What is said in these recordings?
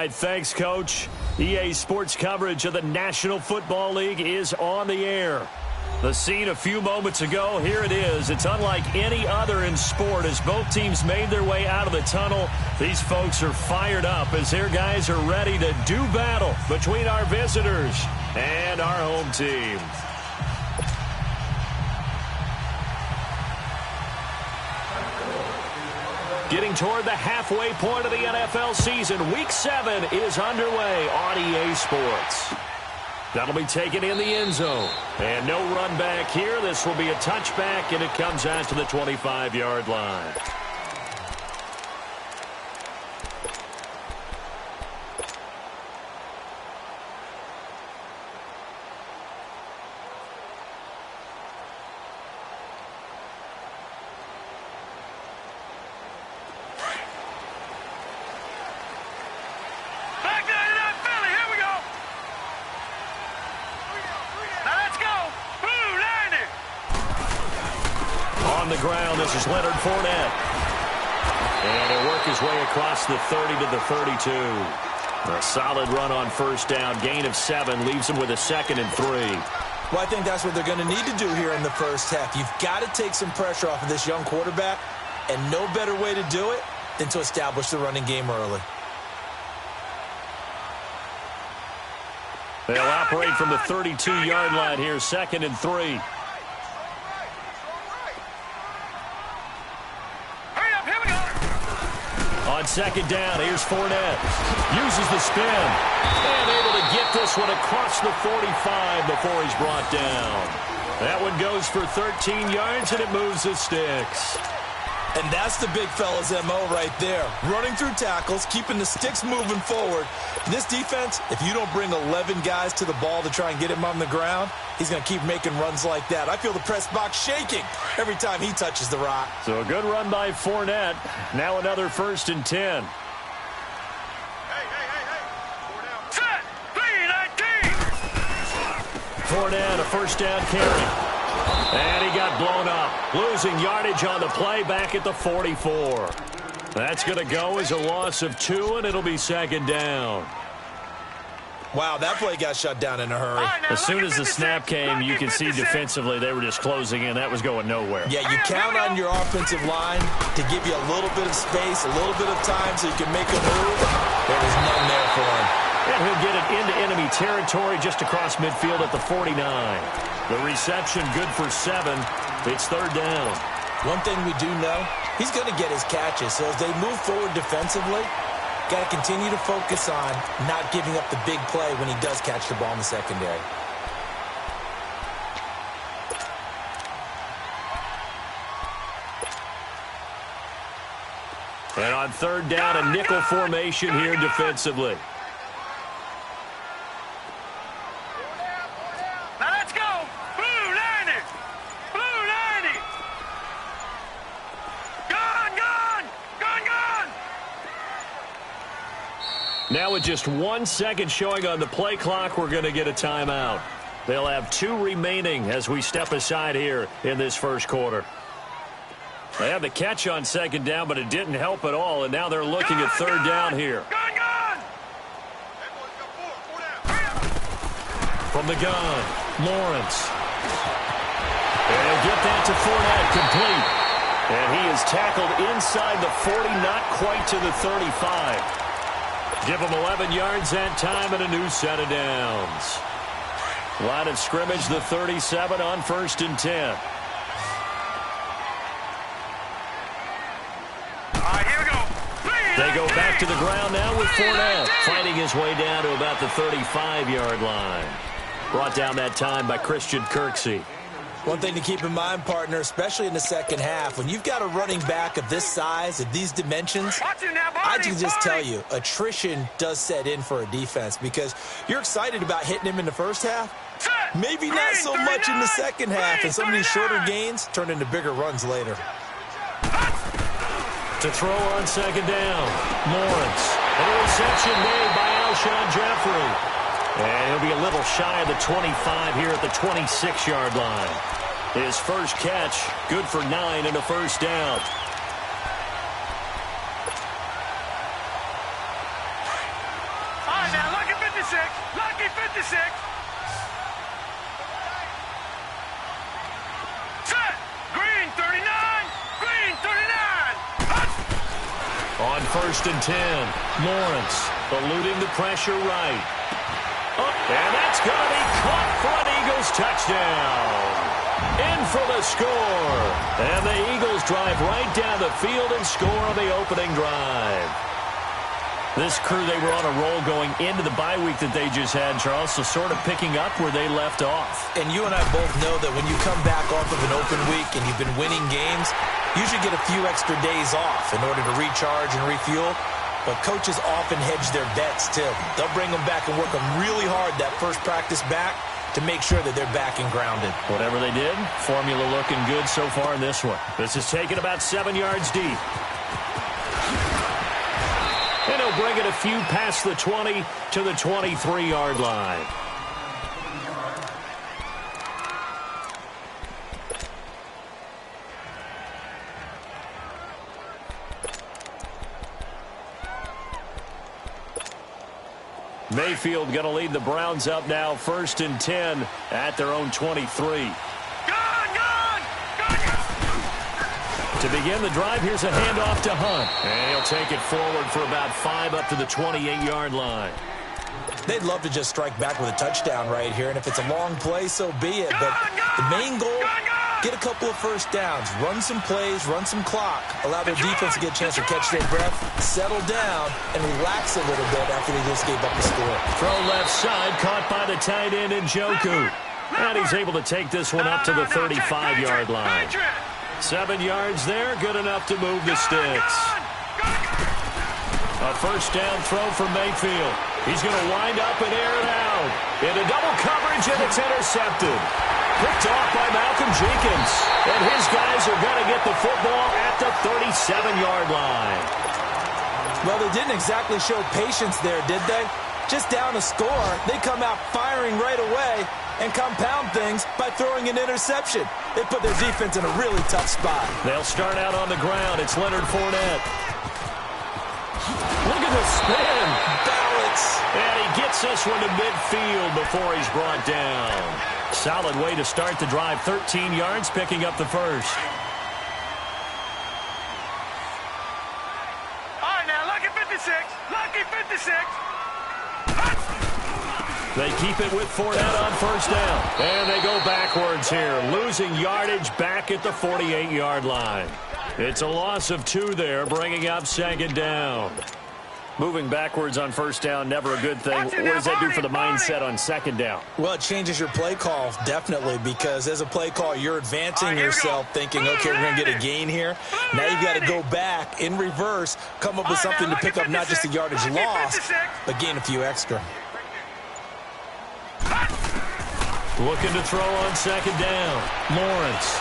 right, thanks, Coach. EA Sports coverage of the National Football League is on the air. The scene a few moments ago, here it is. It's unlike any other in sport as both teams made their way out of the tunnel. These folks are fired up as their guys are ready to do battle between our visitors and our home team. Getting toward the halfway point of the NFL season, Week 7 is underway on EA Sports. That'll be taken in the end zone. And no run back here. This will be a touchback, and it comes out to the 25-yard line. Ground. This is Leonard Fournette. And he'll work his way across the 30 to the 32. A solid run on first down. Gain of 7 leaves him with a 2nd and 3. Well, I think that's what they're going to need to do here in the first half. You've got to take some pressure off of this young quarterback, and no better way to do it than to establish the running game early. They'll operate from the 32-yard line here, 2nd and 3. On second down, here's Fournette. Uses the spin. And able to get this one across the 45 before he's brought down. That one goes for 13 yards, and it moves the sticks. And that's the big fella's MO right there. Running through tackles, keeping the sticks moving forward. This defense, if you don't bring 11 guys to the ball to try and get him on the ground, he's going to keep making runs like that. I feel the press box shaking every time he touches the rock. So a good run by Fournette. Now another 1st and 10. Set! 3-19! Fournette, a first down carry. And he got blown up. Losing yardage on the play back at the 44. That's going to go as a loss of 2, and it'll be 2nd down. Wow, that play got shut down in a hurry. As soon as the snap came, you can see defensively they were just closing in. That was going nowhere. Yeah, you count on your offensive line to give you a little bit of space, a little bit of time so you can make a move. There was none there for him. And he'll get it into enemy territory just across midfield at the 49. The reception good for 7. It's 3rd down. One thing we do know, he's going to get his catches. So as they move forward defensively, got to continue to focus on not giving up the big play when he does catch the ball in the secondary. And on 3rd down, a nickel formation here defensively. Now with just 1 second showing on the play clock, we're going to get a timeout. They'll have 2 remaining as we step aside here in this first quarter. They had the catch on 2nd down, but it didn't help at all, and now they're looking at 3rd down here. From the gun, Lawrence. And he'll get that to Fournette, complete. And he is tackled inside the 40, not quite to the 35. Give him 11 yards that time and a new set of downs. Line of scrimmage, the 37 on 1st and 10. All right, here we go. They go back to the ground now with Fournette fighting his way down to about the 35-yard line. Brought down that time by Christian Kirksey. One thing to keep in mind, partner, especially in the second half, when you've got a running back of this size, of these dimensions, I can just tell you, attrition does set in for a defense because you're excited about hitting him in the first half. Maybe not so much in the second half, and some of these shorter gains turn into bigger runs later. To throw on 2nd down, Lawrence. And a reception made by Alshon Jeffrey. And he'll be a little shy of the 25 here at the 26-yard line. His first catch, good for 9 and a first down. 56. Set. Green 39. Green 39. On 1st and 10, Lawrence eluding the pressure right. And that's going to be caught for an Eagles touchdown. In for the score. And the Eagles drive right down the field and score on the opening drive. This crew, they were on a roll going into the bye week that they just had, Charles, so sort of picking up where they left off. And you and I both know that when you come back off of an open week and you've been winning games, you should get a few extra days off in order to recharge and refuel. But coaches often hedge their bets, too. They'll bring them back and work them really hard that first practice back to make sure that they're back and grounded. Whatever they did, formula looking good so far in this one. This is taken about 7 yards deep. And he'll bring it a few past the 20 to the 23-yard line. Mayfield going to lead the Browns up now, 1st and 10 at their own 23. To begin the drive, here's a handoff to Hunt. And he'll take it forward for about 5 up to the 28-yard line. They'd love to just strike back with a touchdown right here, and if it's a long play, so be it. But the main goal, get a couple of first downs, run some plays, run some clock, allow their defense to get a chance to catch their breath, settle down, and relax a little bit after they just gave up the score. Throw left side, caught by the tight end Njoku. And he's able to take this one up to the 35-yard line. 7 yards there, good enough to move the sticks. A first down throw for Mayfield. He's going to wind up and air it out. Into double coverage, and it's intercepted. Picked off by Malcolm Jenkins. And his guys are going to get the football at the 37-yard line. Well, they didn't exactly show patience there, did they? Just down a score, they come out firing right away and compound things by throwing an interception. They put their defense in a really tough spot. They'll start out on the ground. It's Leonard Fournette. Look at the spin. Balance. And he gets this one to midfield before he's brought down. Solid way to start the drive. 13 yards, picking up the first. All right, now, lucky 56. Lucky 56. They keep it with Fournette on first down. And they go backwards here, losing yardage back at the 48-yard line. It's a loss of 2 there, bringing up 2nd down. Moving backwards on first down, never a good thing. What does that do for the mindset on 2nd down? Well, it changes your play call, definitely, because as a play call, you're advancing yourself thinking, okay, we're going to get a gain here. Now you've got to go back in reverse, come up with something to pick up not just a yardage loss, but gain a few extra. Looking to throw on 2nd down. Lawrence.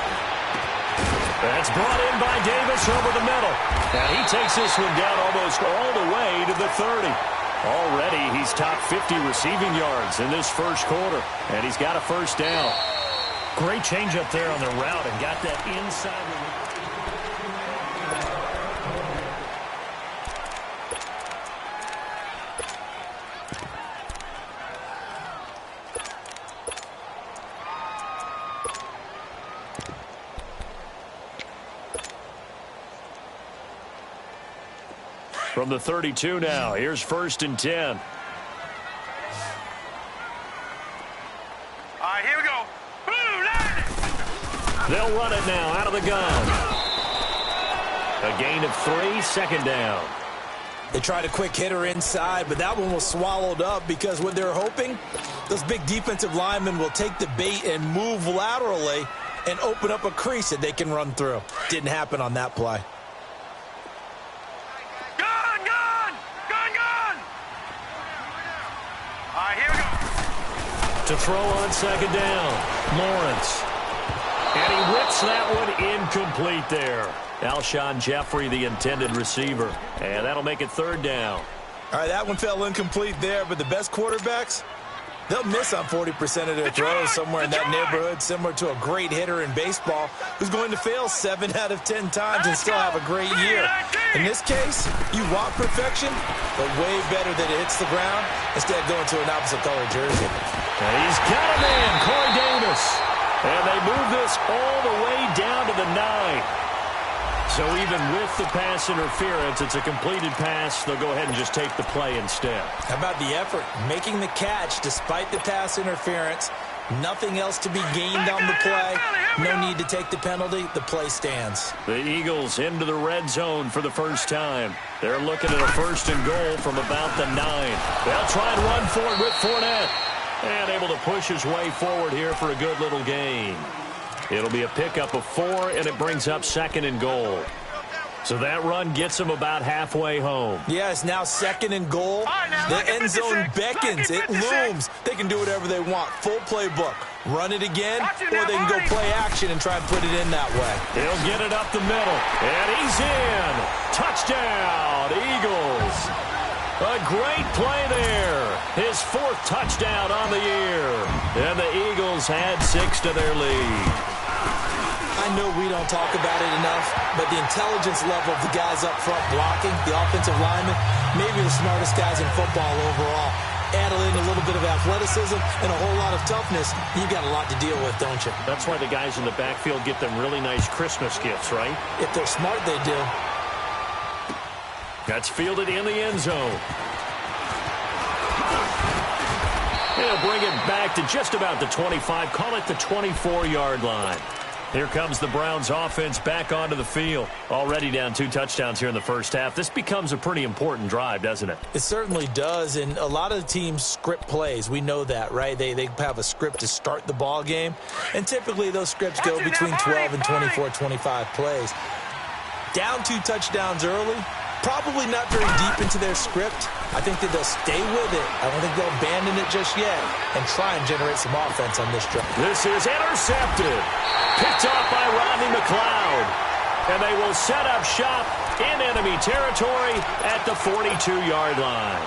That's brought in by Davis over the middle. And he takes this one down almost all the way to the 30. Already he's top 50 receiving yards in this first quarter. And he's got a first down. Great change up there on the route and got that inside. From the 32 now, here's 1st and 10. All right, here we go. They'll run it now out of the gun. A gain of 3, 2nd down. They tried a quick hitter inside, but that one was swallowed up because what they're hoping, those big defensive linemen will take the bait and move laterally and open up a crease that they can run through. Didn't happen on that play. To throw on 2nd down, Lawrence. And he whips that one incomplete there. Alshon Jeffrey, the intended receiver. And that'll make it 3rd down. All right, that one fell incomplete there, but the best quarterbacks, They'll miss on 40% of their throws, somewhere in that neighborhood, similar to a great hitter in baseball who's going to fail 7 out of 10 times and still have a great year. In this case, you want perfection, but way better that it hits the ground instead of going to an opposite color jersey. And he's got a man, Corey Davis. And they move this all the way down to the 9. So even with the pass interference, it's a completed pass. They'll go ahead and just take the play instead. How about the effort? Making the catch despite the pass interference. Nothing else to be gained on the play. No need to take the penalty. The play stands. The Eagles into the red zone for the first time. They're looking at a 1st and goal from about the 9. They'll try and run for it with Fournette. And able to push his way forward here for a good little gain. It'll be a pickup of 4, and it brings up 2nd and goal. So that run gets him about halfway home. Yeah, it's now 2nd and goal. The end zone beckons. It looms. They can do whatever they want. Full playbook. Run it again, or they can go play action and try and put it in that way. He'll get it up the middle, and he's in. Touchdown, Eagles. A great play there. His 4th touchdown on the year. And the Eagles add 6 to their lead. I know we don't talk about it enough, but the intelligence level of the guys up front blocking, the offensive linemen, maybe the smartest guys in football overall. Add in a little bit of athleticism and a whole lot of toughness, you've got a lot to deal with, don't you? That's why the guys in the backfield get them really nice Christmas gifts, right? If they're smart, they do. That's fielded in the end zone. He'll bring it back to just about the 25. Call it the 24-yard line. Here comes the Browns offense back onto the field. Already down 2 touchdowns here in the first half. This becomes a pretty important drive, doesn't it? It certainly does, and a lot of the teams script plays. We know that, right? They have a script to start the ball game, and typically those scripts go between 12 and 24, 25 plays. Down 2 touchdowns early, probably not very deep into their script. I think that they'll stay with it. I don't think they'll abandon it just yet and try and generate some offense on this drive. This is intercepted. Picked off by Rodney McLeod. And they will set up shop in enemy territory at the 42-yard line.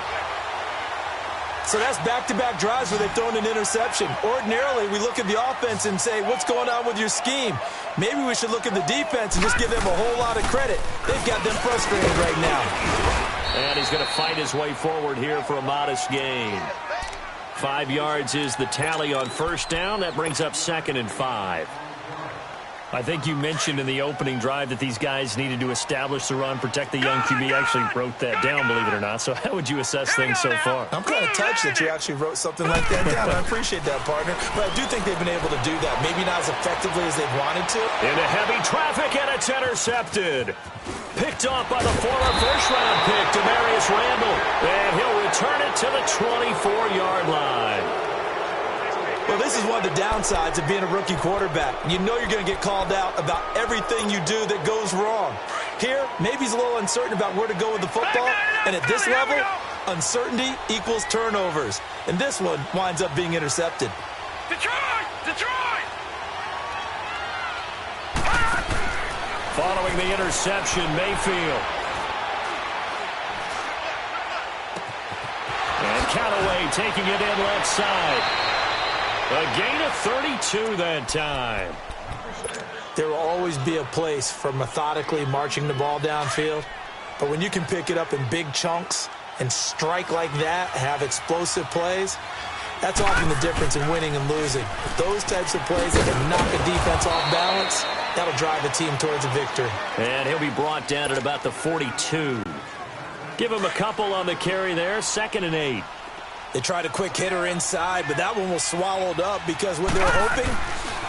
So that's back-to-back drives where they've thrown an interception. Ordinarily, we look at the offense and say, what's going on with your scheme? Maybe we should look at the defense and just give them a whole lot of credit. They've got them frustrated right now. And he's going to fight his way forward here for a modest gain. 5 yards is the tally on first down. That brings up 2nd and 5. I think you mentioned in the opening drive that these guys needed to establish the run, protect the young QB. I actually wrote that down, believe it or not. So how would you assess things so far? I'm kind of touched that you actually wrote something like that down. I appreciate that, partner. But I do think they've been able to do that. Maybe not as effectively as they've wanted to. Into heavy traffic, and it's intercepted. Picked off by the former first-round pick, Demarius Randall. And he'll return it to the 24-yard line. Well, this is one of the downsides of being a rookie quarterback. You know you're going to get called out about everything you do that goes wrong. Here, maybe he's a little uncertain about where to go with the football. And at this level, uncertainty equals turnovers. And this one winds up being intercepted. Detroit! Detroit! Following the interception, Mayfield. And Callaway taking it in left side. A gain of 32 that time. There will always be a place for methodically marching the ball downfield. But when you can pick it up in big chunks and strike like that, have explosive plays, that's often the difference in winning and losing. Those types of plays that can knock a defense off balance, that'll drive a team towards a victory. And he'll be brought down at about the 42. Give him a couple on the carry there, 2nd and 8. They tried a quick hitter inside, but that one was swallowed up because what they're hoping,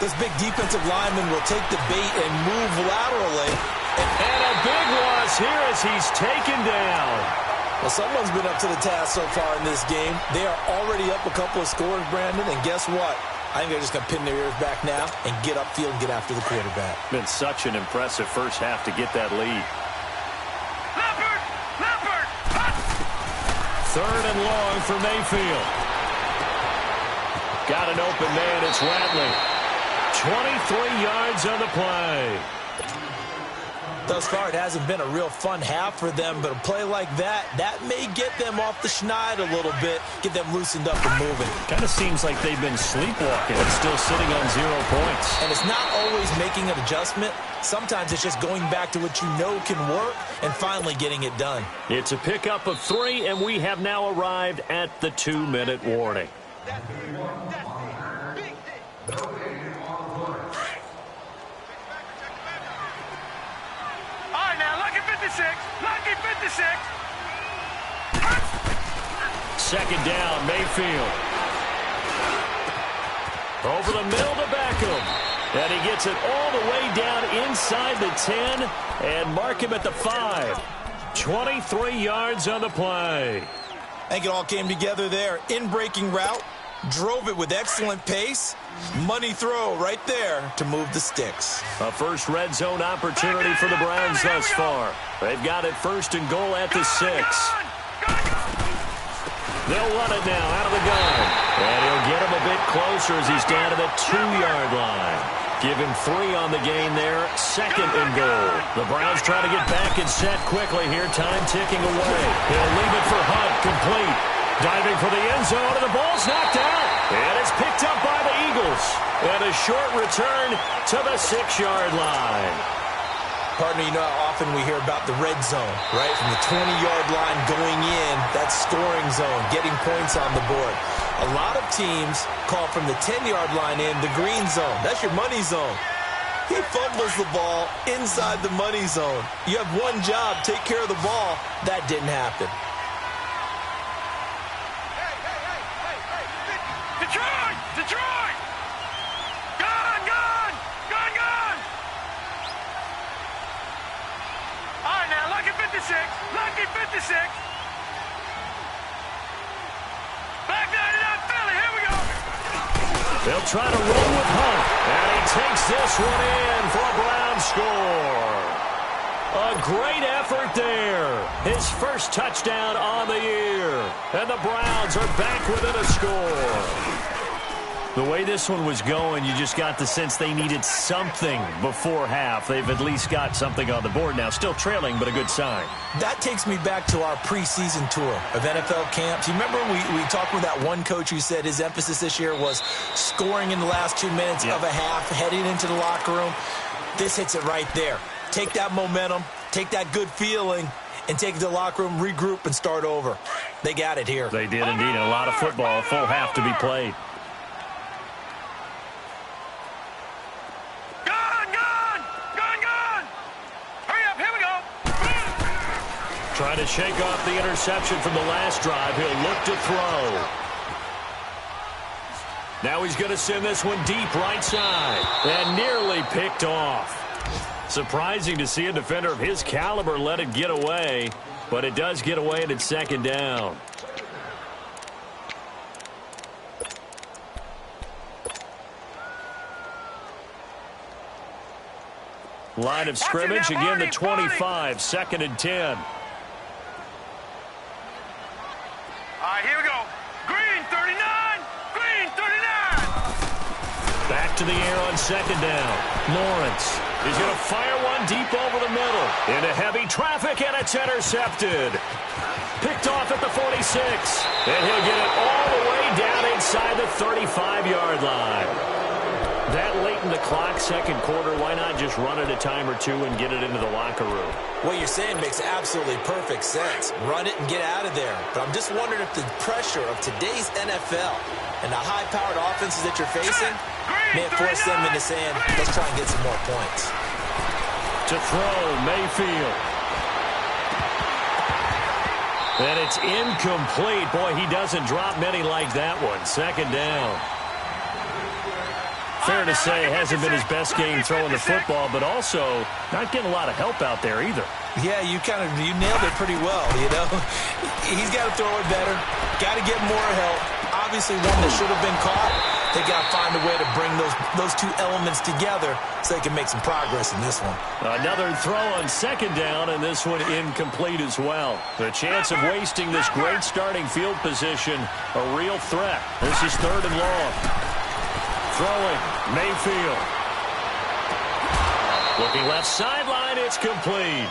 this big defensive lineman will take the bait and move laterally. And a big loss here as he's taken down. Well, someone's been up to the task so far in this game. They are already up a couple of scores, Brandon, and guess what? I think they're just going to pin their ears back now and get upfield and get after the quarterback. Been such an impressive first half to get that lead. Leopard! Leopard! 3rd and long for Mayfield. Got an open man, it's Rattling. 23 yards on the play. Thus far, it hasn't been a real fun half for them, but a play like that may get them off the schneid a little bit, get them loosened up and moving. Kind of seems like they've been sleepwalking and still sitting on 0 points. And it's not always making an adjustment. Sometimes it's just going back to what you know can work and finally getting it done. It's a pickup of 3, and we have now arrived at the 2-minute warning. Lucky 56. Second down, Mayfield. Over the middle to Beckham. And he gets it all the way down inside the 10 and mark him at the 5. 23 yards on the play. I think it all came together there. In-breaking route, drove it with excellent pace. Money throw right there to move the sticks. A first red zone opportunity for the Browns thus far. They've got it 1st and goal at the 6. They'll run it now out of the gun. And he'll get him a bit closer as he's down to the 2-yard line. Give him 3 on the gain there. 2nd and goal. The Browns try to get back and set quickly here. Time ticking away. He'll leave it for Hunt. Complete. Diving for the end zone, and the ball's knocked out. And it's picked up by the Eagles. And a short return to the 6-yard line. Partner, you know how often we hear about the red zone, right? From the 20-yard line going in, that scoring zone, getting points on the board. A lot of teams call from the 10-yard line in the green zone. That's your money zone. He fumbles the ball inside the money zone. You have one job, take care of the ball. That didn't happen. Detroit! Detroit! Gone! Gone! Gone! Gone! All right, now, lucky 56. Lucky 56. Back 99 Philly. Here we go. They'll try to roll with Hunt. And he takes this one in for a Brown score. A great effort there. His first touchdown on the year. And the Browns are back within a score. The way this one was going, you just got the sense they needed something before half. They've at least got something on the board now. Still trailing, but a good sign. That takes me back to our preseason tour of NFL camps. You remember we talked with that one coach who said his emphasis this year was scoring in the last 2 minutes of a half, heading into the locker room. This hits it right there. Take that momentum, take that good feeling, and take it to the locker room, regroup, and start over. They got it here. They did indeed. A lot of football, a full half to be played. Trying to shake off the interception from the last drive. He'll look to throw. Now he's going to send this one deep right side. And nearly picked off. Surprising to see a defender of his caliber let it get away. But it does get away and it's 2nd down. Line of scrimmage, again the 25, 2nd and 10. All right, here we go. Green 39. Green 39. Back to the air on 2nd down. Lawrence is going to fire one deep over the middle. Into heavy traffic, and it's intercepted. Picked off at the 46. And he'll get it all the way down inside the 35-yard line. That late in the clock, 2nd quarter, why not just run it a time or two and get it into the locker room? What you're saying makes absolutely perfect sense. Run it and get out of there. But I'm just wondering if the pressure of today's NFL and the high-powered offenses that you're facing may have forced them into saying, let's try and get some more points. To throw, Mayfield. And it's incomplete. Boy, he doesn't drop many like that one. 2nd down. Fair to say, it hasn't been his best game throwing the football, but also not getting a lot of help out there either. Yeah, you nailed it pretty well, you know. He's got to throw it better, got to get more help. Obviously one that should have been caught. They got to find a way to bring those two elements together so they can make some progress in this one. Another throw on 2nd down, and this one incomplete as well. The chance of wasting this great starting field position, a real threat. This is 3rd and long. Throwing, Mayfield. Looking left sideline, it's complete.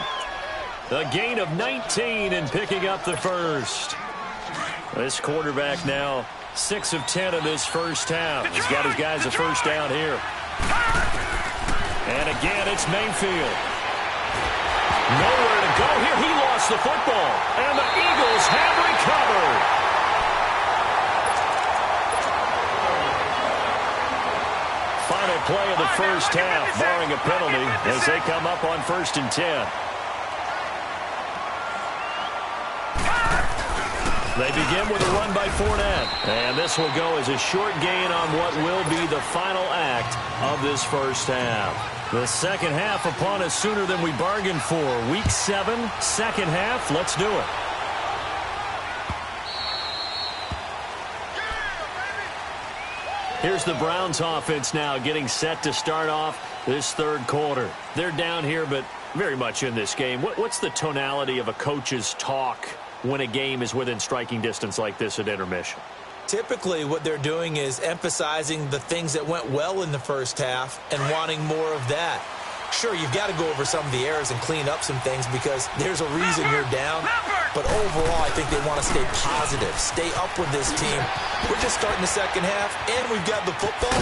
A gain of 19 and picking up the first. This quarterback now 6 of 10 in this first half. He's got his guys a first down here. And again, it's Mayfield. Nowhere to go here. He lost the football. And the Eagles have recovered. Final play of the first half, barring a penalty, as they come up on 1st and 10. They begin with a run by Fournette. And this will go as a short gain on what will be the final act of this first half. The second half upon us sooner than we bargained for. Week 7, second half. Let's do it. Here's the Browns offense now getting set to start off this third quarter. They're down here, but very much in this game. What's the tonality of a coach's talk when a game is within striking distance like this at intermission? Typically, what they're doing is emphasizing the things that went well in the first half and wanting more of that. Sure, you've got to go over some of the errors and clean up some things because there's a reason you're down. But overall, I think they want to stay positive, stay up with this team. We're just starting the second half, and we've got the football.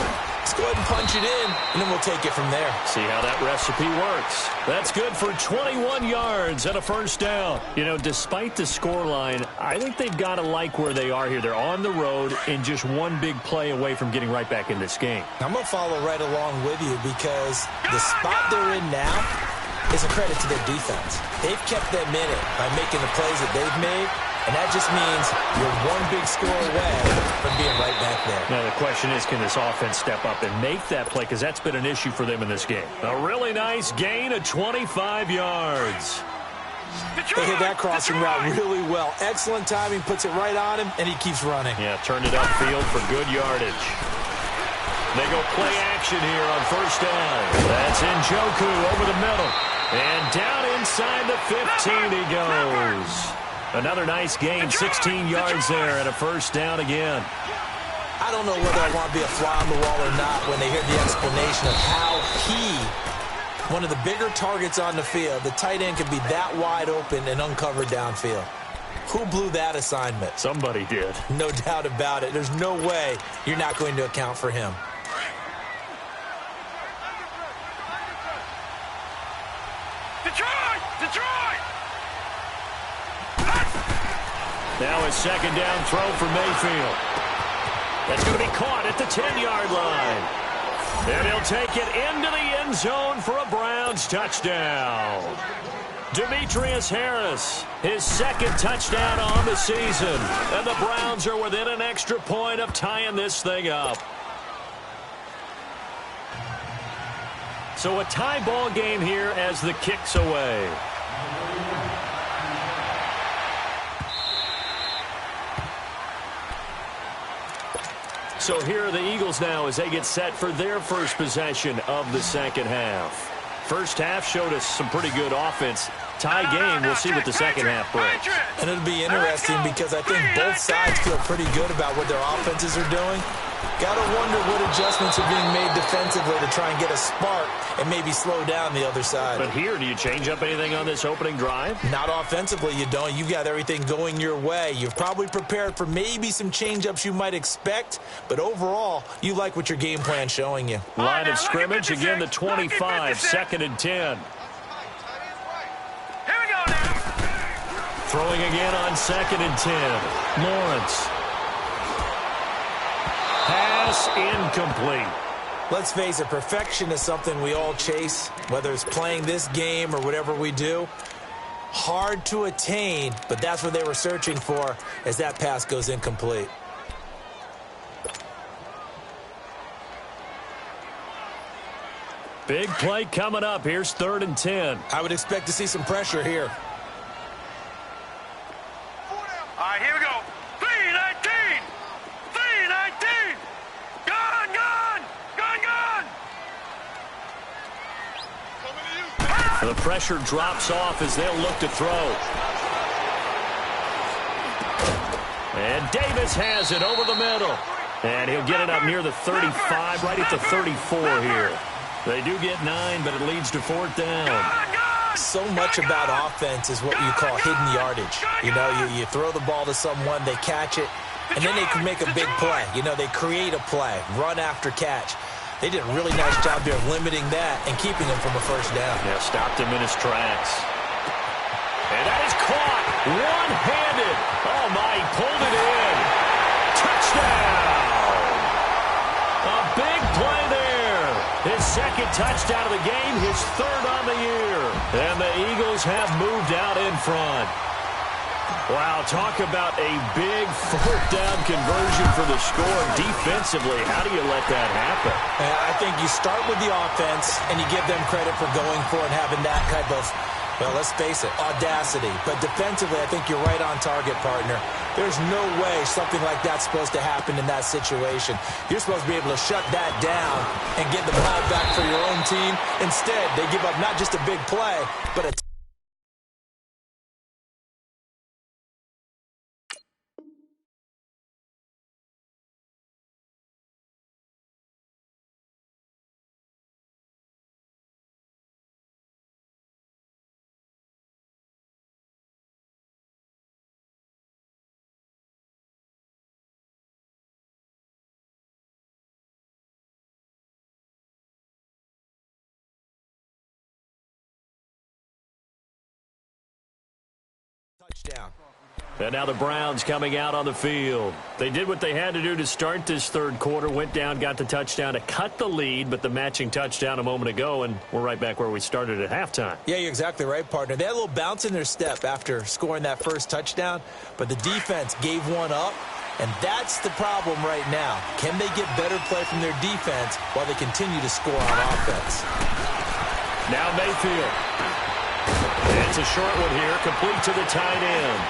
Let's go ahead and punch it in, and then we'll take it from there. See how that recipe works. That's good for 21 yards and a first down. You know, despite the scoreline, I think they've got to like where they are here. They're on the road and just one big play away from getting right back in this game. I'm going to follow right along with you because the spot they're in now is a credit to their defense. They've kept them in it by making the plays that they've made, and that just means you're one big score away from being right back there. Now, the question is, can this offense step up and make that play? Because that's been an issue for them in this game. A really nice gain of 25 yards. They hit that crossing route really well. Excellent timing, puts it right on him, and he keeps running. Yeah, turned it upfield for good yardage. They go play action here on first down. That's Njoku over the middle. And down inside the 15 he goes. Another nice gain, 16 yards there, and a first down again. I don't know whether I want to be a fly on the wall or not when they hear the explanation of how one of the bigger targets on the field, the tight end could be that wide open and uncovered downfield. Who blew that assignment? Somebody did. No doubt about it. There's no way you're not going to account for him. Detroit! Now a second down throw for Mayfield. That's going to be caught at the 10-yard line. And he'll take it into the end zone for a Browns touchdown. Demetrius Harris, his second touchdown on the season. And the Browns are within an extra point of tying this thing up. So a tie ball game here as the kick's away. So here are the Eagles now as they get set for their first possession of the second half. First half showed us some pretty good offense. Tie game, we'll see what the second half brings. And it'll be interesting because I think both sides feel pretty good about what their offenses are doing. Got to wonder what adjustments are being made defensively to try and get a spark and maybe slow down the other side. But here, do you change up anything on this opening drive? Not offensively, you don't. You've got everything going your way. You've probably prepared for maybe some change-ups you might expect, but overall, you like what your game plan's showing you. Line of scrimmage, again the 25, 2nd and 10. Here we go now. Throwing again on 2nd and 10. Lawrence. Pass incomplete. Let's face it, perfection is something we all chase, whether it's playing this game or whatever we do. Hard to attain, but that's what they were searching for as that pass goes incomplete. Big play coming up. Here's 3rd and 10. I would expect to see some pressure here. All right, here we go. 3-19. 3-19. Gone. The pressure drops off as they'll look to throw. And Davis has it over the middle. And he'll get it up near the 35, right at the 34 here. They do get 9, but it leads to 4th down. So much about offense is what you call hidden yardage. You know, you throw the ball to someone, they catch it, and then they can make a big play. You know, they create a play, run after catch. They did a really nice job there of limiting that and keeping him from a first down. Yeah, stopped him in his tracks. And that is caught one-handed. Oh, my, he pulled it in. Touchdown. A big play there. His second touchdown of the game, his 3rd on the year. And the Eagles have moved out in front. Wow, talk about a big 4th down conversion for the score. Defensively, how do you let that happen? I think you start with the offense, and you give them credit for going for it and having that type of, well, let's face it, audacity. But defensively, I think you're right on target, partner. There's no way something like that's supposed to happen in that situation. You're supposed to be able to shut that down and get the ball back for your own team. Instead, they give up not just a big play, but a touchdown. And now the Browns coming out on the field. They did what they had to do to start this 3rd quarter, went down, got the touchdown to cut the lead, but the matching touchdown a moment ago, and we're right back where we started at halftime. Yeah, you're exactly right, partner. They had a little bounce in their step after scoring that first touchdown, but the defense gave one up, and that's the problem right now. Can they get better play from their defense while they continue to score on offense? Now Mayfield. It's a short one here, complete to the tight end.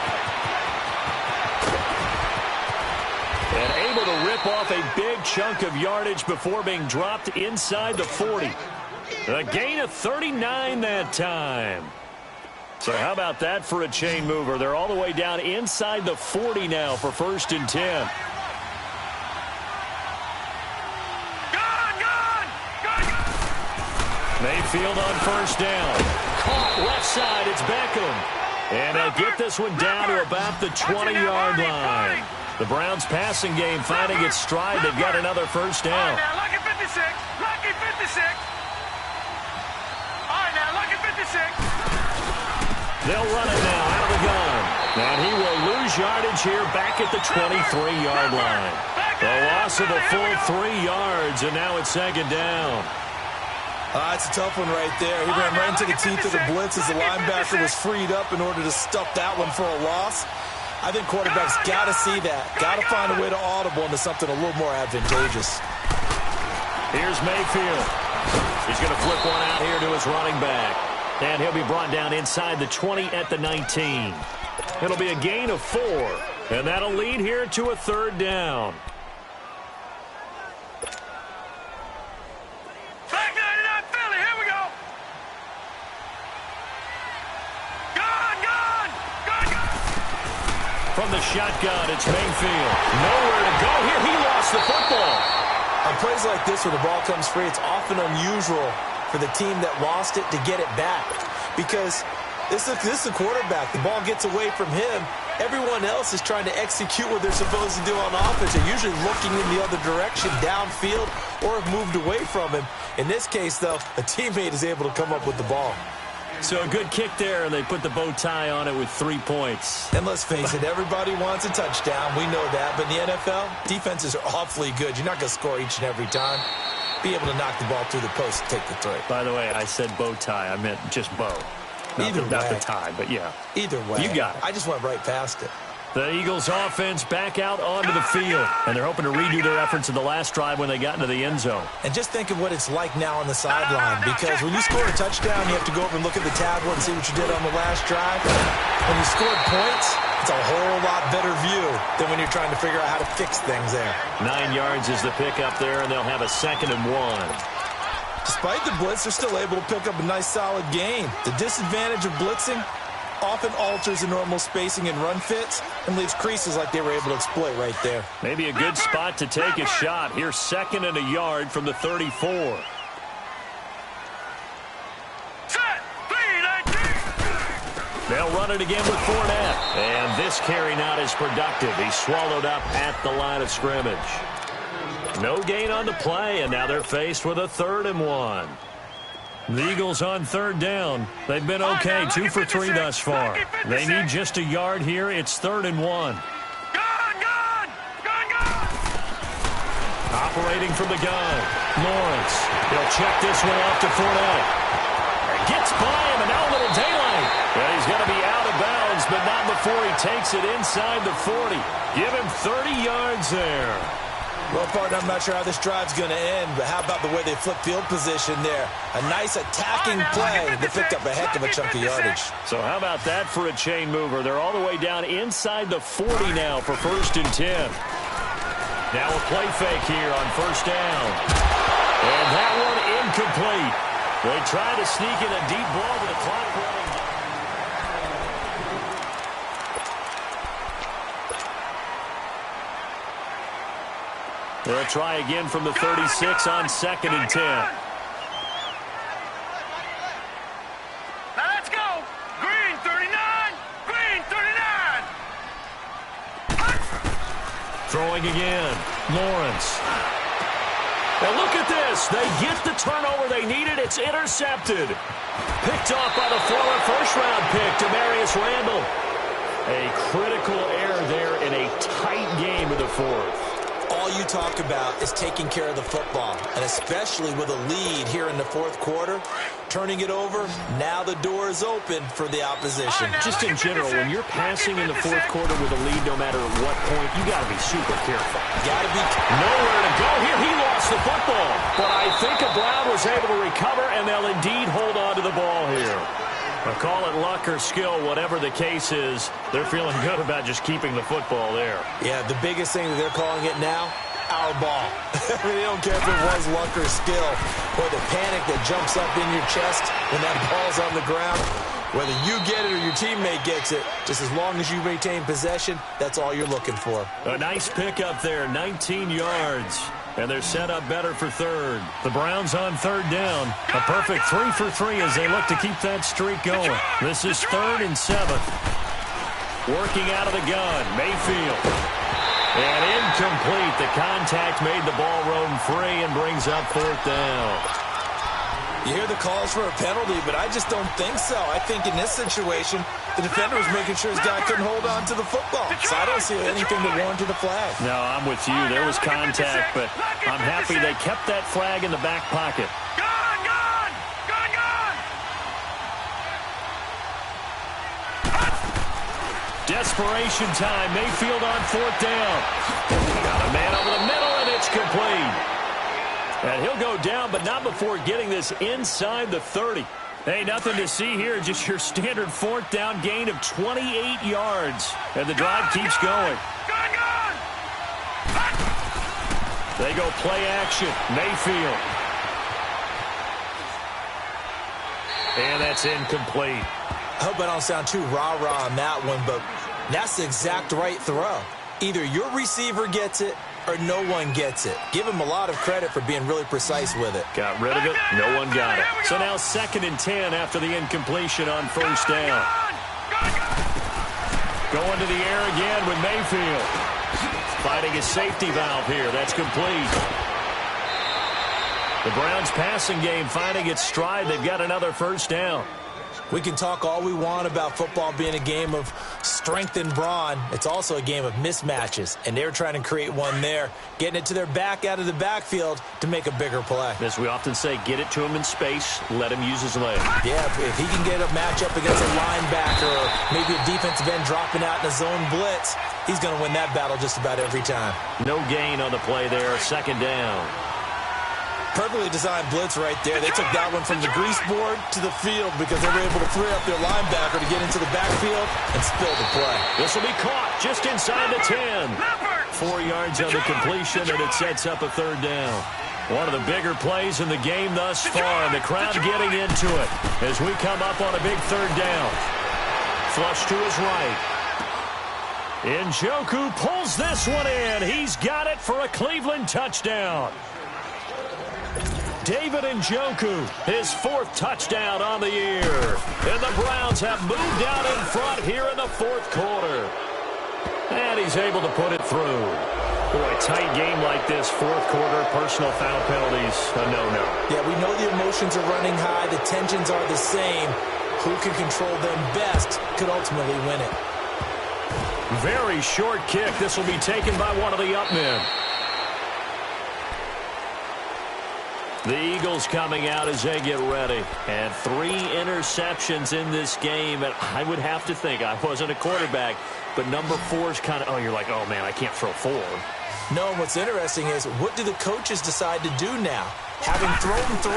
And able to rip off a big chunk of yardage before being dropped inside the 40. A gain of 39 that time. So how about that for a chain mover? They're all the way down inside the 40 now for 1st and 10. Mayfield on 1st down. Caught left side, it's Beckham. And they'll get this one down to about the 20-yard line. The Browns passing game finding its stride. They've got another 1st down. All right, now, lucky 56. Lucky 56. All right, now, lucky 56. They'll run it now out of the gun. And he will lose yardage here back at the 23-yard line. The loss of a full 3 yards, and now it's 2nd down. It's a tough one right there. He ran right into the teeth of the blitz as the linebacker was freed up in order to stuff that one for a loss. I think quarterbacks got to see that. Got to find a way to audible into something a little more advantageous. Here's Mayfield. He's going to flip one out here to his running back. And he'll be brought down inside the 20 at the 19. It'll be a gain of 4. And that'll lead here to a 3rd down. From the shotgun, it's Mayfield. Nowhere to go here. He lost the football. On plays like this where the ball comes free, it's often unusual for the team that lost it to get it back. Because this is the quarterback. The ball gets away from him. Everyone else is trying to execute what they're supposed to do on offense. They're usually looking in the other direction, downfield, or have moved away from him. In this case, though, a teammate is able to come up with the ball. So a good kick there, and they put the bow tie on it with 3 points. And let's face it, everybody wants a touchdown. We know that. But in the NFL, defenses are awfully good. You're not going to score each and every time. Be able to knock the ball through the post and take the 3. By the way, I said bow tie. I meant just bow. Not the tie, but yeah. Either way. You got it. I just went right past it. The Eagles offense back out onto the field, and they're hoping to redo their efforts in the last drive when they got into the end zone. And just think of what it's like now on the sideline, because when you score a touchdown, you have to go over and look at the tablet and see what you did on the last drive. When you scored points, it's a whole lot better view than when you're trying to figure out how to fix things there. 9 yards is the pick up there, and they'll have a 2nd and 1. Despite the blitz, they're still able to pick up a nice solid gain. The disadvantage of blitzing often alters the normal spacing and run fits and leaves creases like they were able to exploit right there. Maybe a good spot to take a shot. Here's 2nd and a yard from the 34. They'll run it again with Fournette. And this carry not as productive. He's swallowed up at the line of scrimmage. No gain on the play, and now they're faced with a 3rd and 1. The Eagles on 3rd down. They've been okay, 2 for 3 thus far. They need just a yard here. It's 3rd and 1. Operating from the gun, Lawrence. He'll check this one off to Fournette. Gets by him, and now a little daylight. And he's going to be out of bounds, but not before he takes it inside the 40. Give him 30 yards there. Well, partner, I'm not sure how this drive's going to end, but how about the way they flip field position there? A nice attacking play that picked up a heck of a chunk of yardage. So how about that for a chain mover? They're all the way down inside the 40 now for 1st and 10. Now a play fake here on 1st down. And that one incomplete. They try to sneak in a deep ball to the clock running. They'll try again from the 36 on 2nd and 10. Now let's go. Green 39. Green 39. Throwing again. Lawrence. And look at this. They get the turnover they needed. It's intercepted. Picked off by the former first-round pick, Demarius Randall. A critical error there in a tight game of the 4th. All you talk about is taking care of the football, and especially with a lead here in the 4th quarter, turning it over, now the door is open for the opposition. Just in general, when you're passing in the 4th quarter with a lead, no matter at what point, you got to be super careful. Got to be nowhere to go here. He lost the football, but I think Brown was able to recover, and they'll indeed hold on to the ball here. I'll call it luck or skill, whatever the case is. They're feeling good about just keeping the football there. Yeah, the biggest thing that they're calling it now, our ball. I mean, they don't care if it was luck or skill, or the panic that jumps up in your chest when that ball's on the ground. Whether you get it or your teammate gets it, just as long as you maintain possession, that's all you're looking for. A nice pickup there, 19 yards. And they're set up better for 3rd. The Browns on 3rd down. A perfect 3 for 3 as they look to keep that streak going. This is 3rd and 7th. Working out of the gun, Mayfield. And incomplete. The contact made the ball roam free and brings up 4th down. You hear the calls for a penalty, but I just don't think so. I think in this situation, the defender was making sure his guy couldn't hold on to the football. So I don't see anything that warranted a flag. No, I'm with you. There was contact, but I'm happy they kept that flag in the back pocket. Desperation time. Mayfield on 4th down. Got a man over the middle, and it's complete. And he'll go down, but not before getting this inside the 30. Hey, nothing to see here, just your standard 4th down gain of 28 yards. And the drive keeps going. They go play action. Mayfield. And that's incomplete. I hope I don't sound too rah-rah on that one, but that's the exact right throw. Either your receiver gets it or no one gets it. Give him a lot of credit for being really precise with it. Got rid of it. No one got it. So now 2nd and 10 after the incompletion on 1st down. Going to the air again with Mayfield. Fighting a safety valve here. That's complete. The Browns passing game finding its stride. They've got another 1st down. We can talk all we want about football being a game of strength and brawn. It's also a game of mismatches, and they're trying to create one there, getting it to their back out of the backfield to make a bigger play. As we often say, get it to him in space, let him use his leg. Yeah, if he can get a matchup against a linebacker or maybe a defensive end dropping out in a zone blitz, he's going to win that battle just about every time. No gain on the play there, 2nd down. Perfectly designed blitz right there. They took that one from the grease board to the field because they were able to free up their linebacker to get into the backfield and spill the play. This will be caught just inside the 10. 4 yards on the completion, and it sets up a 3rd down. One of the bigger plays in the game thus far, and the crowd getting into it as we come up on a big 3rd down. Flush to his right. Njoku pulls this one in. He's got it for a Cleveland touchdown. David Njoku, his 4th touchdown on the year. And the Browns Browns have moved out in front here in the fourth quarter. And he's able to put it through. Boy, tight game like this, fourth quarter, personal foul penalties, a no-no. Yeah, we know the emotions are running high. The tensions are the same. Who can control them best could ultimately win it. Very short kick. This will be taken by one of the up men. The Eagles coming out as they get ready. And 3 interceptions in this game. And I would have to think, I wasn't a quarterback, but number 4 is kind of, oh, you're like, oh, man, I can't throw 4. No, what's interesting is, what do the coaches decide to do now? Having thrown 3,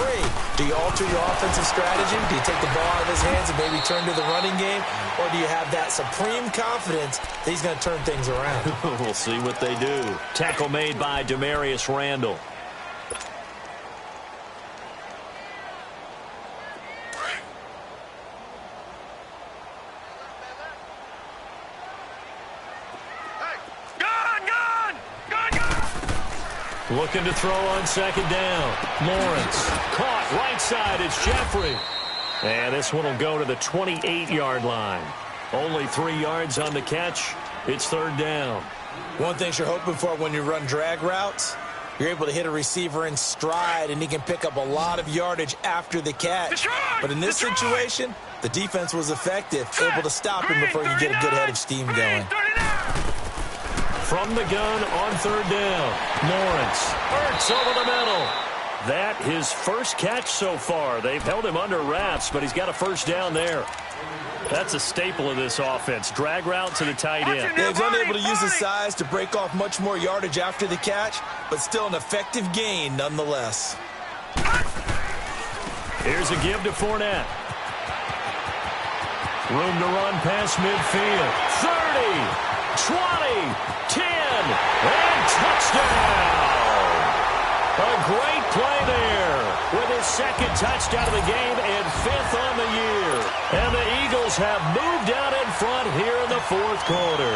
do you alter your offensive strategy? Do you take the ball out of his hands and maybe turn to the running game? Or do you have that supreme confidence that he's going to turn things around? We'll see what they do. Tackle made by Demarius Randall. Looking to throw on second down. Lawrence caught right side. It's Jeffrey. And this one will go to the 28-yard line. Only 3 yards on the catch. It's third down. One thing you're hoping for when you run drag routes, you're able to hit a receiver in stride, and he can pick up a lot of yardage after the catch. But in this situation, the defense was effective, able to stop him before you get a good head of steam going. From the gun on third down, Lawrence. Ertz over the middle. That his first catch so far. They've held him under wraps, but he's got a first down there. That's a staple of this offense. Drag route to the tight end. Yeah, he's unable to use his size to break off much more yardage after the catch, but still an effective gain nonetheless. Here's a give to Fournette. Room to run past midfield. 30. 20, 10, and touchdown! A great play there with his second touchdown of the game and 5th on the year. And the Eagles have moved out in front here in the fourth quarter.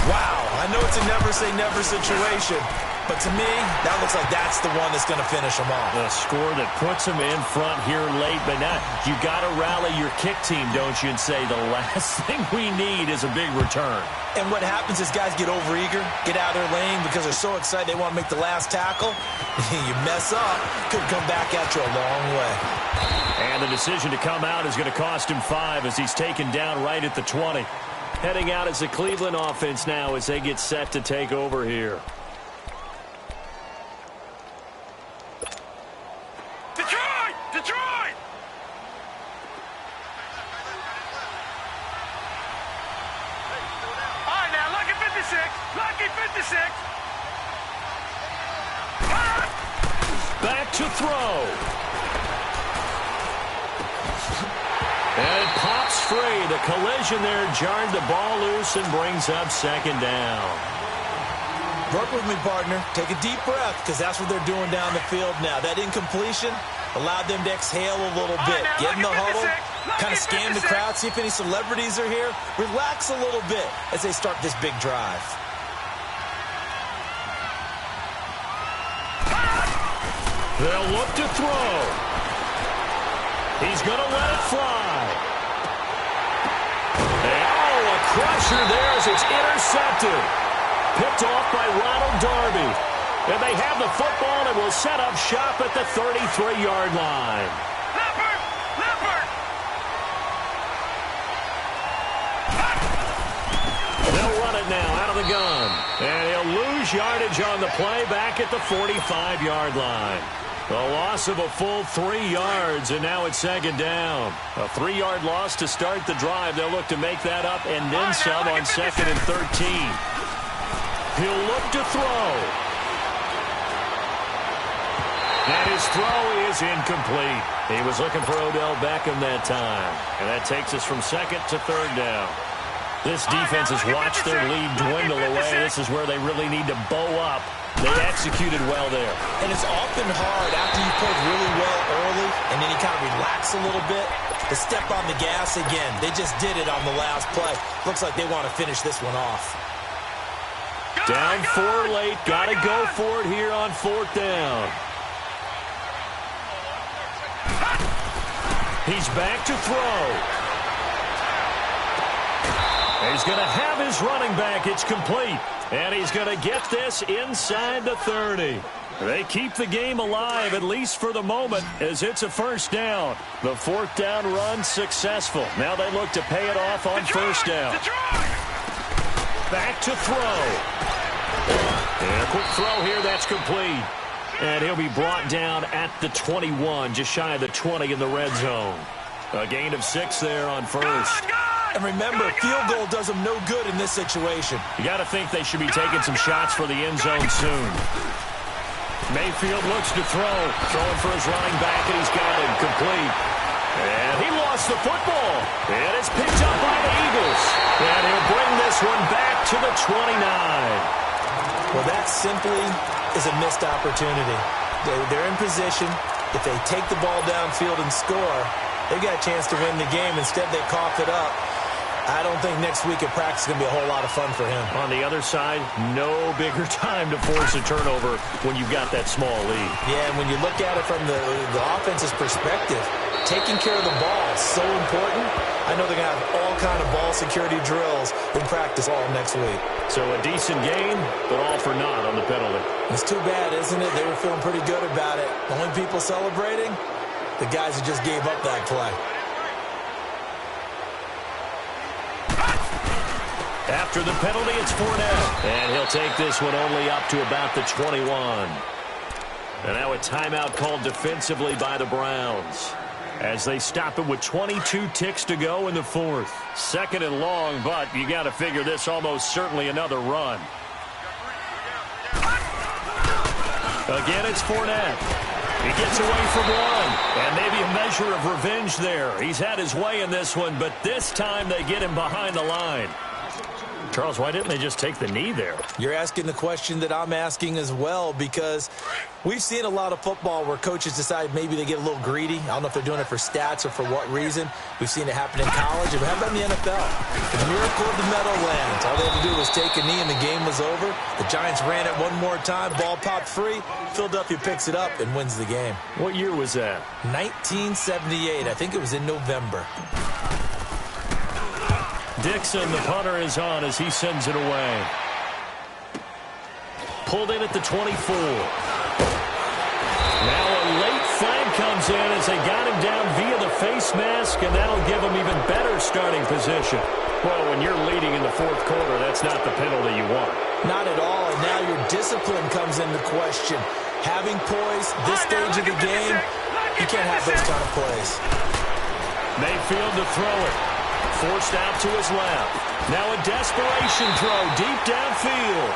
Wow, I know it's a never-say-never situation, but to me, that looks like that's the one that's going to finish them off. The score that puts them in front here late, but now you got to rally your kick team, don't you, and say the last thing we need is a big return. And what happens is guys get overeager, get out of their lane because they're so excited they want to make the last tackle. You mess up, could come back at you a long way. And the decision to come out is going to cost him 5 as he's taken down right at the 20. Heading out as the Cleveland offense now as they get set to take over here. Detroit! All right, now, lucky 56. Lucky 56. Back to throw. And it pops free. The collision there jarred the ball loose and brings up second down. Work with me, partner. Take a deep breath because that's what they're doing down the field now. That incompletion allowed them to exhale a little bit. Get in the huddle, kind of scan the crowd, see if any celebrities are here. Relax a little bit as they start this big drive. They'll look to throw. He's going to let it fly. And, a crusher there as it's intercepted. Picked off by Ronald Darby. And they have the football and will set up shop at the 33-yard line. Leopard! They'll run it now out of the gun. And he'll lose yardage on the play back at the 45-yard line. A loss of a full 3 yards, and now it's second down. A 3-yard loss to start the drive. They'll look to make that up and then some on second and 13. He'll look to throw. And his throw is incomplete. He was looking for Odell Beckham that time. And that takes us from second to third down. This defense has watched their lead dwindle away. This is where they really need to bow up. They executed well there. And it's often hard after you played really well early and then you kind of relax a little bit to step on the gas again. They just did it on the last play. Looks like they want to finish this one off. Down 4 late. Got to go for it here on fourth down. He's back to throw. He's going to have his running back. It's complete. And he's going to get this inside the 30. They keep the game alive, at least for the moment, as it's a first down. The fourth down run successful. Now they look to pay it off on first down. Back to throw. And a quick throw here. That's complete. And he'll be brought down at the 21, just shy of the 20 in the red zone. A gain of 6 there on first. And remember, field goal does them no good in this situation. You got to think they should be taking some shots for the end zone soon. Mayfield looks to throw. Throwing for his running back, and he's got it complete. And he lost the football. And it's picked up by the Eagles. And he'll bring this one back to the 29. Well, that simply is a missed opportunity. They're in position. If they take the ball downfield and score, they've got a chance to win the game. Instead, they cough it up. I don't think next week at practice is going to be a whole lot of fun for him. On the other side, no bigger time to force a turnover when you've got that small lead. Yeah, and when you look at it from the offense's perspective, taking care of the ball is so important. I know they're going to have all kind of ball security drills in practice all next week. So a decent game, but all for naught on the penalty. It's too bad, isn't it? They were feeling pretty good about it. The only people celebrating, the guys who just gave up that play. After the penalty, it's Fournette. And he'll take this one only up to about the 21. And now a timeout called defensively by the Browns, as they stop it with 22 ticks to go in the fourth. Second and long, but you got to figure this almost certainly another run. Again, it's Fournette. He gets away from one, and maybe a measure of revenge there. He's had his way in this one, but this time they get him behind the line. Charles, why didn't they just take the knee there? You're asking the question that I'm asking as well, because we've seen a lot of football where coaches decide maybe they get a little greedy. I don't know if they're doing it for stats or for what reason. We've seen it happen in college. And how about in the NFL? The miracle of the Meadowlands. All they had to do was take a knee and the game was over. The Giants ran it one more time. Ball popped free. Philadelphia picks it up and wins the game. What year was that? 1978. I think it was in November. Dixon, the punter, is on as he sends it away. Pulled in at the 24. Now a late flag comes in as they got him down via the face mask, and that'll give him even better starting position. Well, when you're leading in the fourth quarter, that's not the penalty you want. Not at all, and now your discipline comes into question. Having poise this stage of the game, you can't have those kind of plays. Mayfield to throw it. Forced out to his left. Now a desperation throw deep downfield.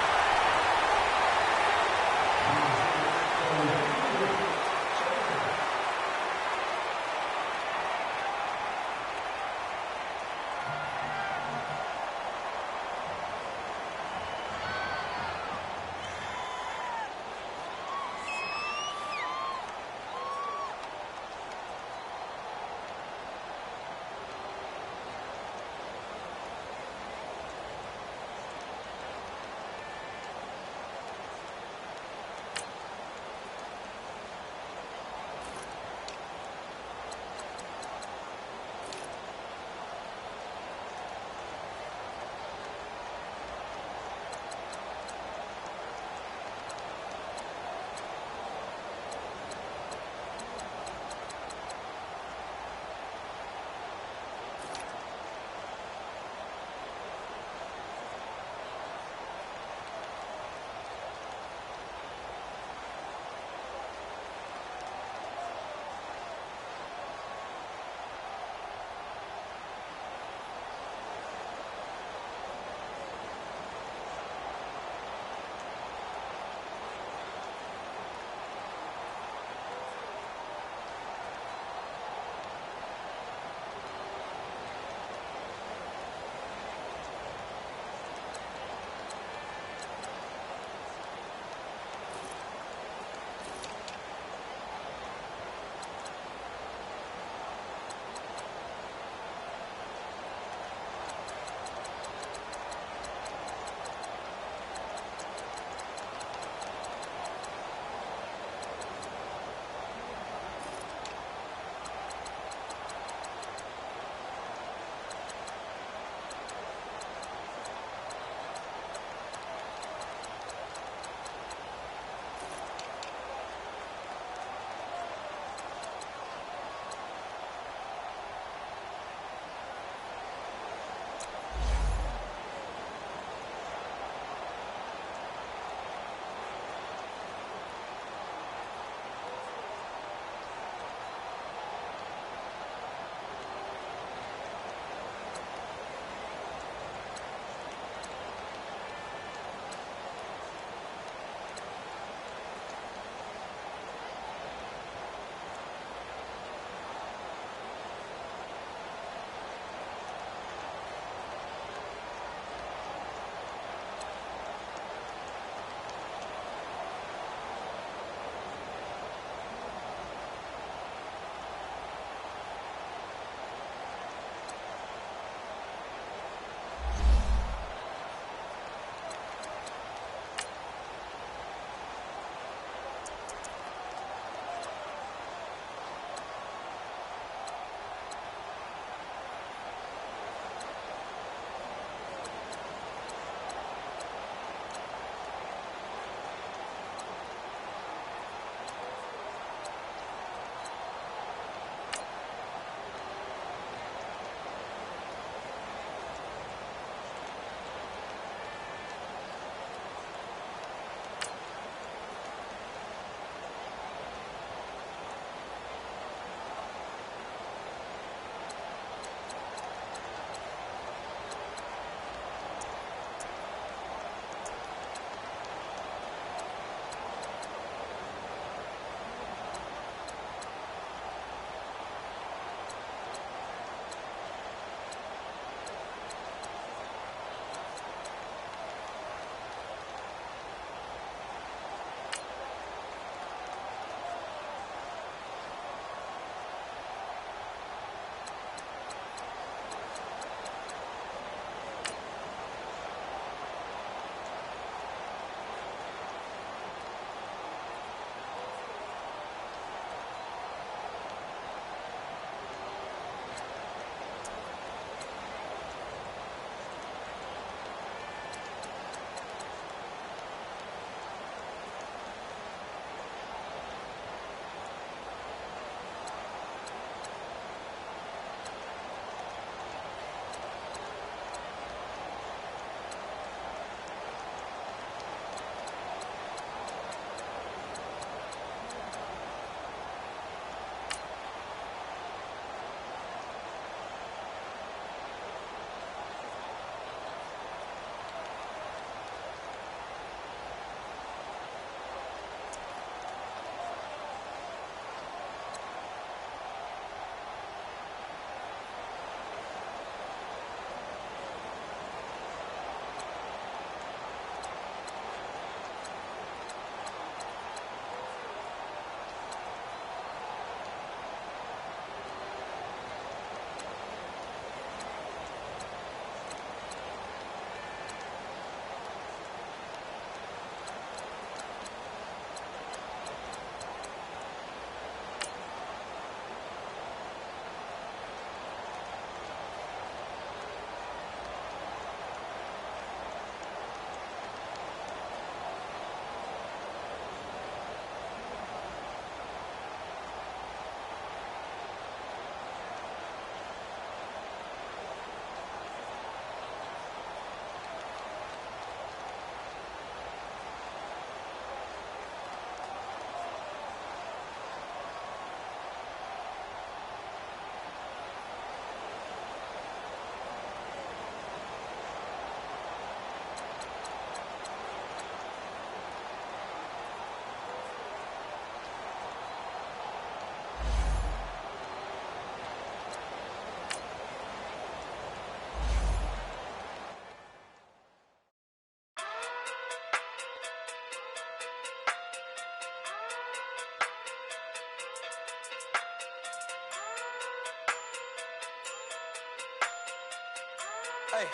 Hey.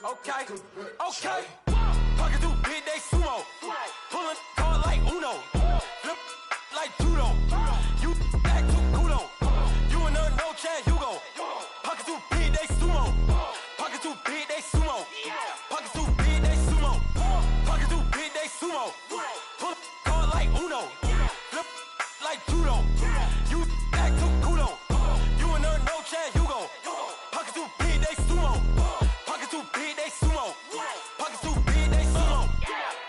Okay. Pocket too big, they sumo. Pulling card like Uno. Flip like judo. You act too culo. You and her no Chad Hugo. Pocket too big, they sumo. Pocket too big, they sumo. Pocket too big, they sumo. Pocket too big, they sumo. Pull card like Uno. Flip like judo. You act too culo. You and her no Chad Hugo. Pocket too big, they sumo. Pocket too big, they sumo. Pocket too big, they sumo.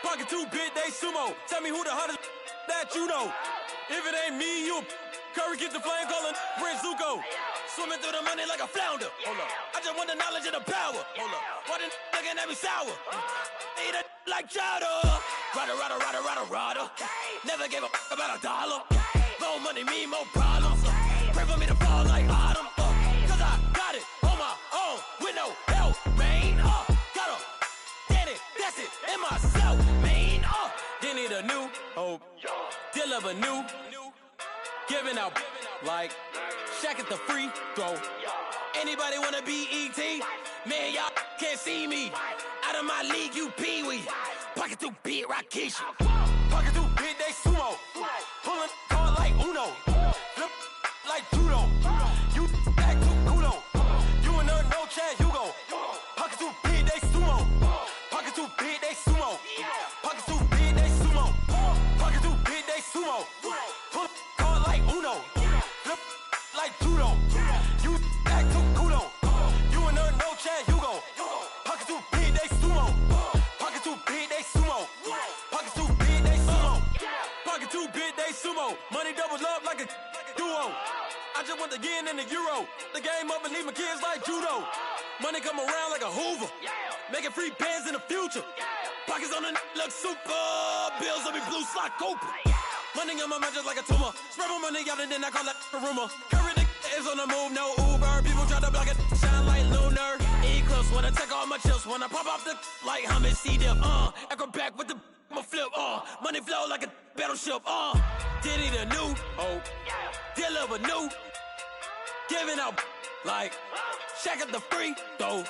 Pocket too big, they sumo. Tell me who the hottest that you know. If it ain't me, you Curry get the flame calling Prince Zuko. Swimming through the money like a flounder. Hold up. I just want the knowledge and the power. Hold up. Why the looking at me sour? Eat it like chowder. Rada. Never gave a about a dollar. More money, me, more problems. Pray for me to fall like autumn. Cause I got it on my own with no help, man. Got a daddy, that's it, in myself, man. Didn't need a new hope. Deal of a new. Giving out like Shaq at the free throw. Anybody wanna be ET? Man, y'all can't see me. Out of my league, you pee-wee. Pocket too big, Rakisha. Pocket too big, they sumo. Pulling card like Uno. Flip like judo. You act too culo. You and her no Chad Hugo. Pocket too big, they sumo. Pocket too big, they sumo. Pocket too big, they sumo. Pocket too big, they sumo. Pull card like Uno. Flip like judo. You act too culo. You and her no Chad Hugo. Pocket too big, they sumo. Pocket too big, they sumo. Pocket too big, they sumo. Pocket too big, they sumo. Money doubles up like a duo. I just want the yen and the euro. The game up and leave my kids like judo. Money come around like a Hoover. Making free bands in the future. Pockets on the look super. Bills on me blue slot Cooper. Money on my mind just like a tumor. Spread my money out and then I call that a rumor. Curry the is on the move, no Uber. People try to block it, shine like lunar. Eclipse when I take all my chips. When I pop off the like hummus C-dip. Echo back with the flip. Money flow like a battleship. Diddy the new hope. Deal of a new. Giving out like Shaq at the free throw.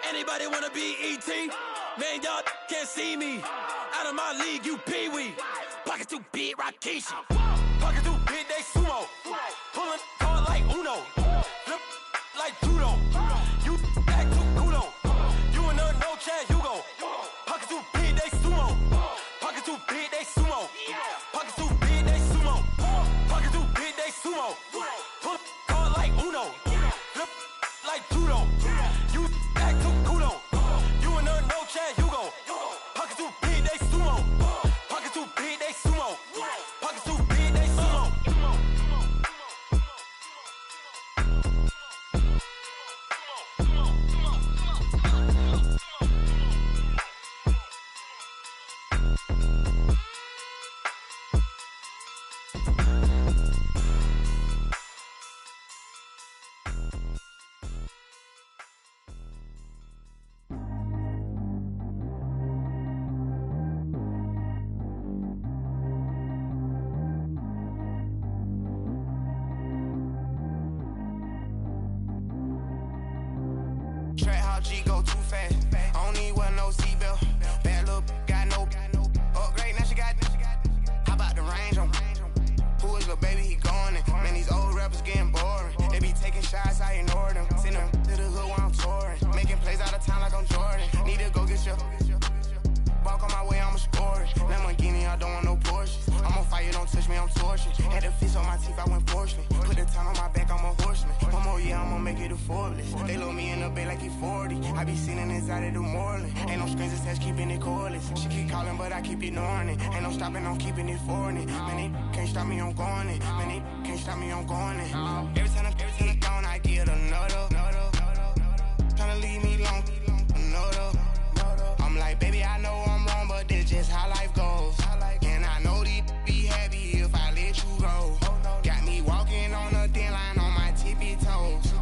Anybody wanna be ET? Man, y'all can't see me. Out of my league, you pee-wee. Pocket too big, Rakisha. Pocket too big, they sumo. Pulling card like Uno. Flip like judo. You act too culo. You and her no Chad Hugo. Pocket too big, they sumo. Pocket too big, they sumo. Pocket too big, they sumo. Pocket too big, they sumo. Pull card like Uno. Flip like judo. You act too culo. You and her no Chad Hugo. Pocket too big, they sumo. Pocket too big, they sumo. Pocket too big, they sumo. G go too fast. I don't need wear no seatbelt. Bad little got no upgrade. Now she got. How about the range on? Who is the baby? He going in. Man, these old rappers getting boring. They be taking shots, I ignore them. Send them to the hood while I'm touring. Making plays out of town like I'm Jordan. Need to go get your. Walk on my way, I'ma score it. Lamborghini, I don't want no Porsches. I'm on fire, don't touch me, I'm torching. Had the fist on my teeth, I went fortunate. Put the time on my back, I'm a horseman. One more year, I'ma make it a Forbes. They load me in the bed like he 40. I be sitting inside of the Moreland. Ain't no strings attached, keeping it cordless. She keep calling, but I keep ignoring it. Ain't no stopping, I'm keeping it for it. Man, they can't stop me, I'm going it. Man, they can't stop me, I'm going it. Every time I gone, I get another. Tryna leave me long, another. I'm like, baby, I know I'm wrong, but this just how life goes. And I know these be happy if I let you go. Got me walking on a thin line on my tippy toes.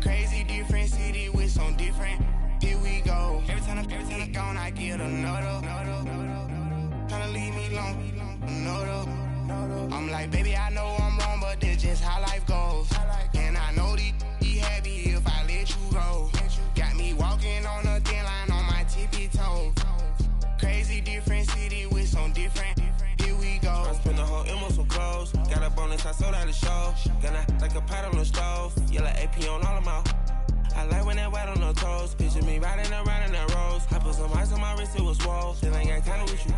Crazy different city with some different. Here we go. Every time I gone, I get another. Tryna leave me long, another. I'm like, baby, I know I'm wrong, but this just how life goes. And I know these be happy if I let you go. like a pot on the stove. Yellow AP on all of my. I like when that white on the toes. Picture me riding around in that rose. I put some ice on my wrist, it was swole. Still ain't got time with you.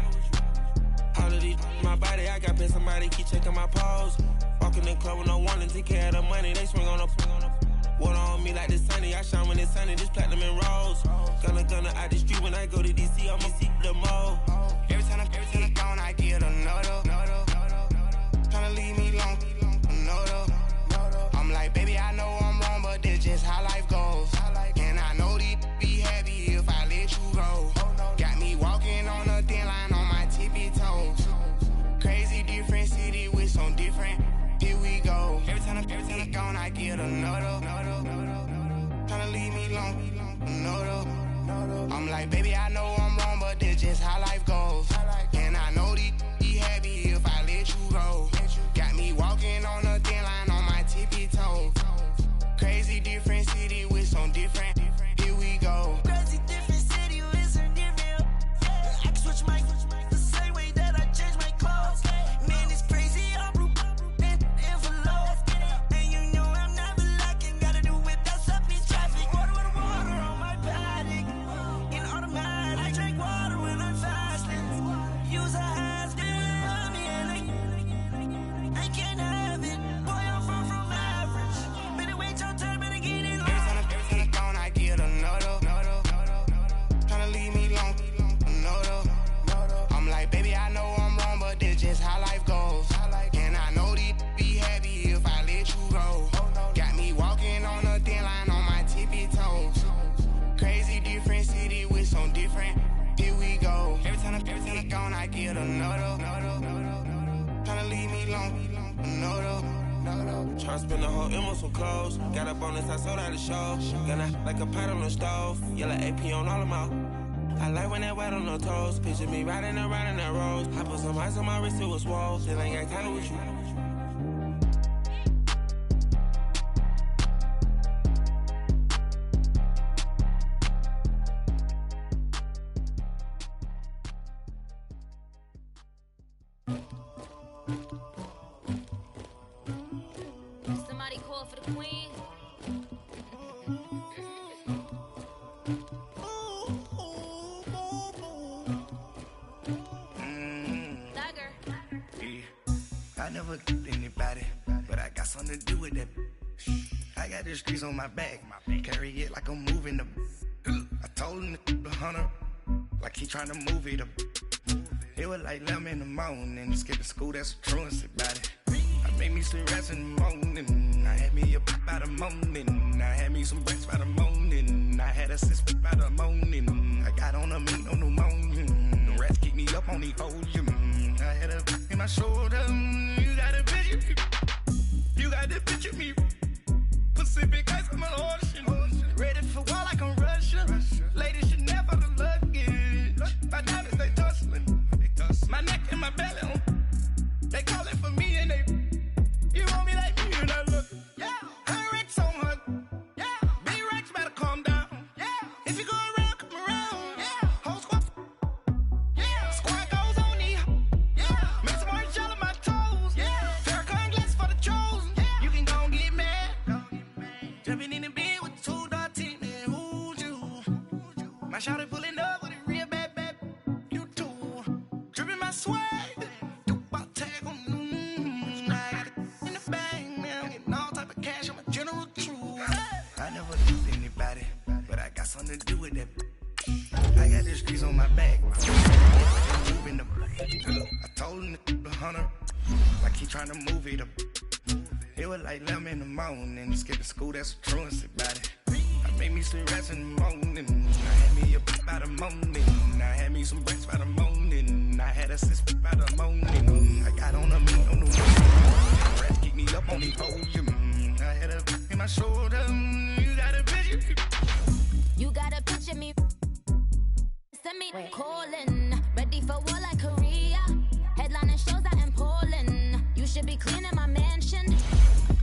All of these, my body, I got paid somebody, keep checking my pose. Walking in the club with no warning, take care of the money, they swing on the. Water on me like the sunny, I shine when it's sunny, this platinum and rose. Gonna out the street when I go to DC, I'ma see the mode. Every time I'm gone, I get another. Tryna leave me alone, another. I'm like, baby, I know I'm wrong, but that's just how life goes. And I know these be happy if I let you go. Got me walking on a thin line on my tippy toes. Crazy different city with some different. Here we go. Every time I'm gone, I get another. Tryna leave me alone, another. I'm like, baby, I know I'm wrong, but that's just how life goes. And I know these be happy if I let you go. Got me walking on a thin line on my tippy toes. Crazy different city with some different. Here we go. Crazy different city with some different. I can switch my the same way that I change my clothes. Man, it's crazy. I'm and envelope. And you know I'm never lacking. Gotta do without stopping traffic. Water on my paddock. In automatic. I drink water when I'm fasting. Use a hat on me and I can't have it. Boy, I'm far from average. Better wait your turn, better get it low. Every time I'm gone, I get another. Tryna leave me alone, another. I'm like, baby, I know I'm wrong, but that's just how life goes. And I know these be happy if I let you go. Got me walking on a thin line on my tippy toes. Crazy different city with some different. Here we go. Every time I'm gone, I get another. Tryna leave me alone, another. Tryna spend the whole M on some clothes. Got up on this, I sold out the show. Gonna like a pot on the stove. Yellow AP on all of my. I like when that white on the toes. Picture me riding around in that rose. I put some ice on my wrist, it was swole. Still ain't got time with you. Somebody call for the queen. I never killed anybody, but I got something to do with that. I got the streets on my back, carry it like I'm moving the. I told him the hunter, like he trying to move it up. It was like 11 in the morning, skipping school, that's a truancy about it. I made me some rest in the morning, I had me a pop by the morning, I had me some breaks by the morning, I had a six by the morning, I got on a meat on the morning, the rats keep me up on the ocean, I had a in my shoulder, you got a picture, you got the picture me, Pacific ice on my ocean, ready for war like I'm Russian, ladies should never the luggage, my diamonds they tussling, my neck and my belly on, they calling for me and they, you want me like me and I look, yeah, her Rex on her, yeah, B-Rex better calm down, yeah, if you go around, come around, yeah, whole squad, yeah, squad goes on the, yeah, make some orange gel on my toes, yeah, Farrakhan glass for the chosen, yeah, you can go and get mad, jumping in the bed with 2 dark teeth, man, who's you, my shawty pulling up with a real bad, you too, dripping my swag, I never killed anybody, but I got something to do with that. I got the streets on my back, moving the. I told him the hunter, like he trying to move it up. It was like 11 in the morning, skipping school, that's a truancy about it. I made me some rest in the morning, I had me a pop by the morning, I had me some breaks by the morning, I had a six by the morning, I got on a meat on the morning, rats keep me up on the ocean, I had a in my shoulder, you got a picture. You got a picture me. Send me calling, ready for war like Korea. Headlining shows out in Poland. You should be cleaning my mansion.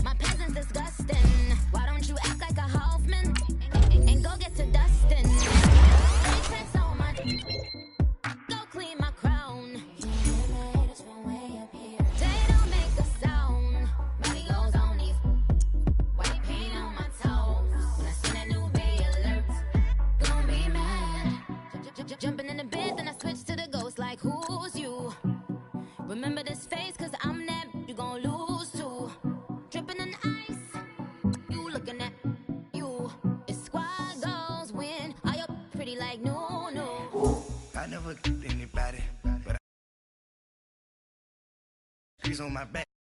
My peasants disgusting. Why don't you act like a Hoffman and go get to Dustin? They spend so much. Go clean my crown. They don't make a sound. Money goes on these. like no. I never anybody, but I on my back.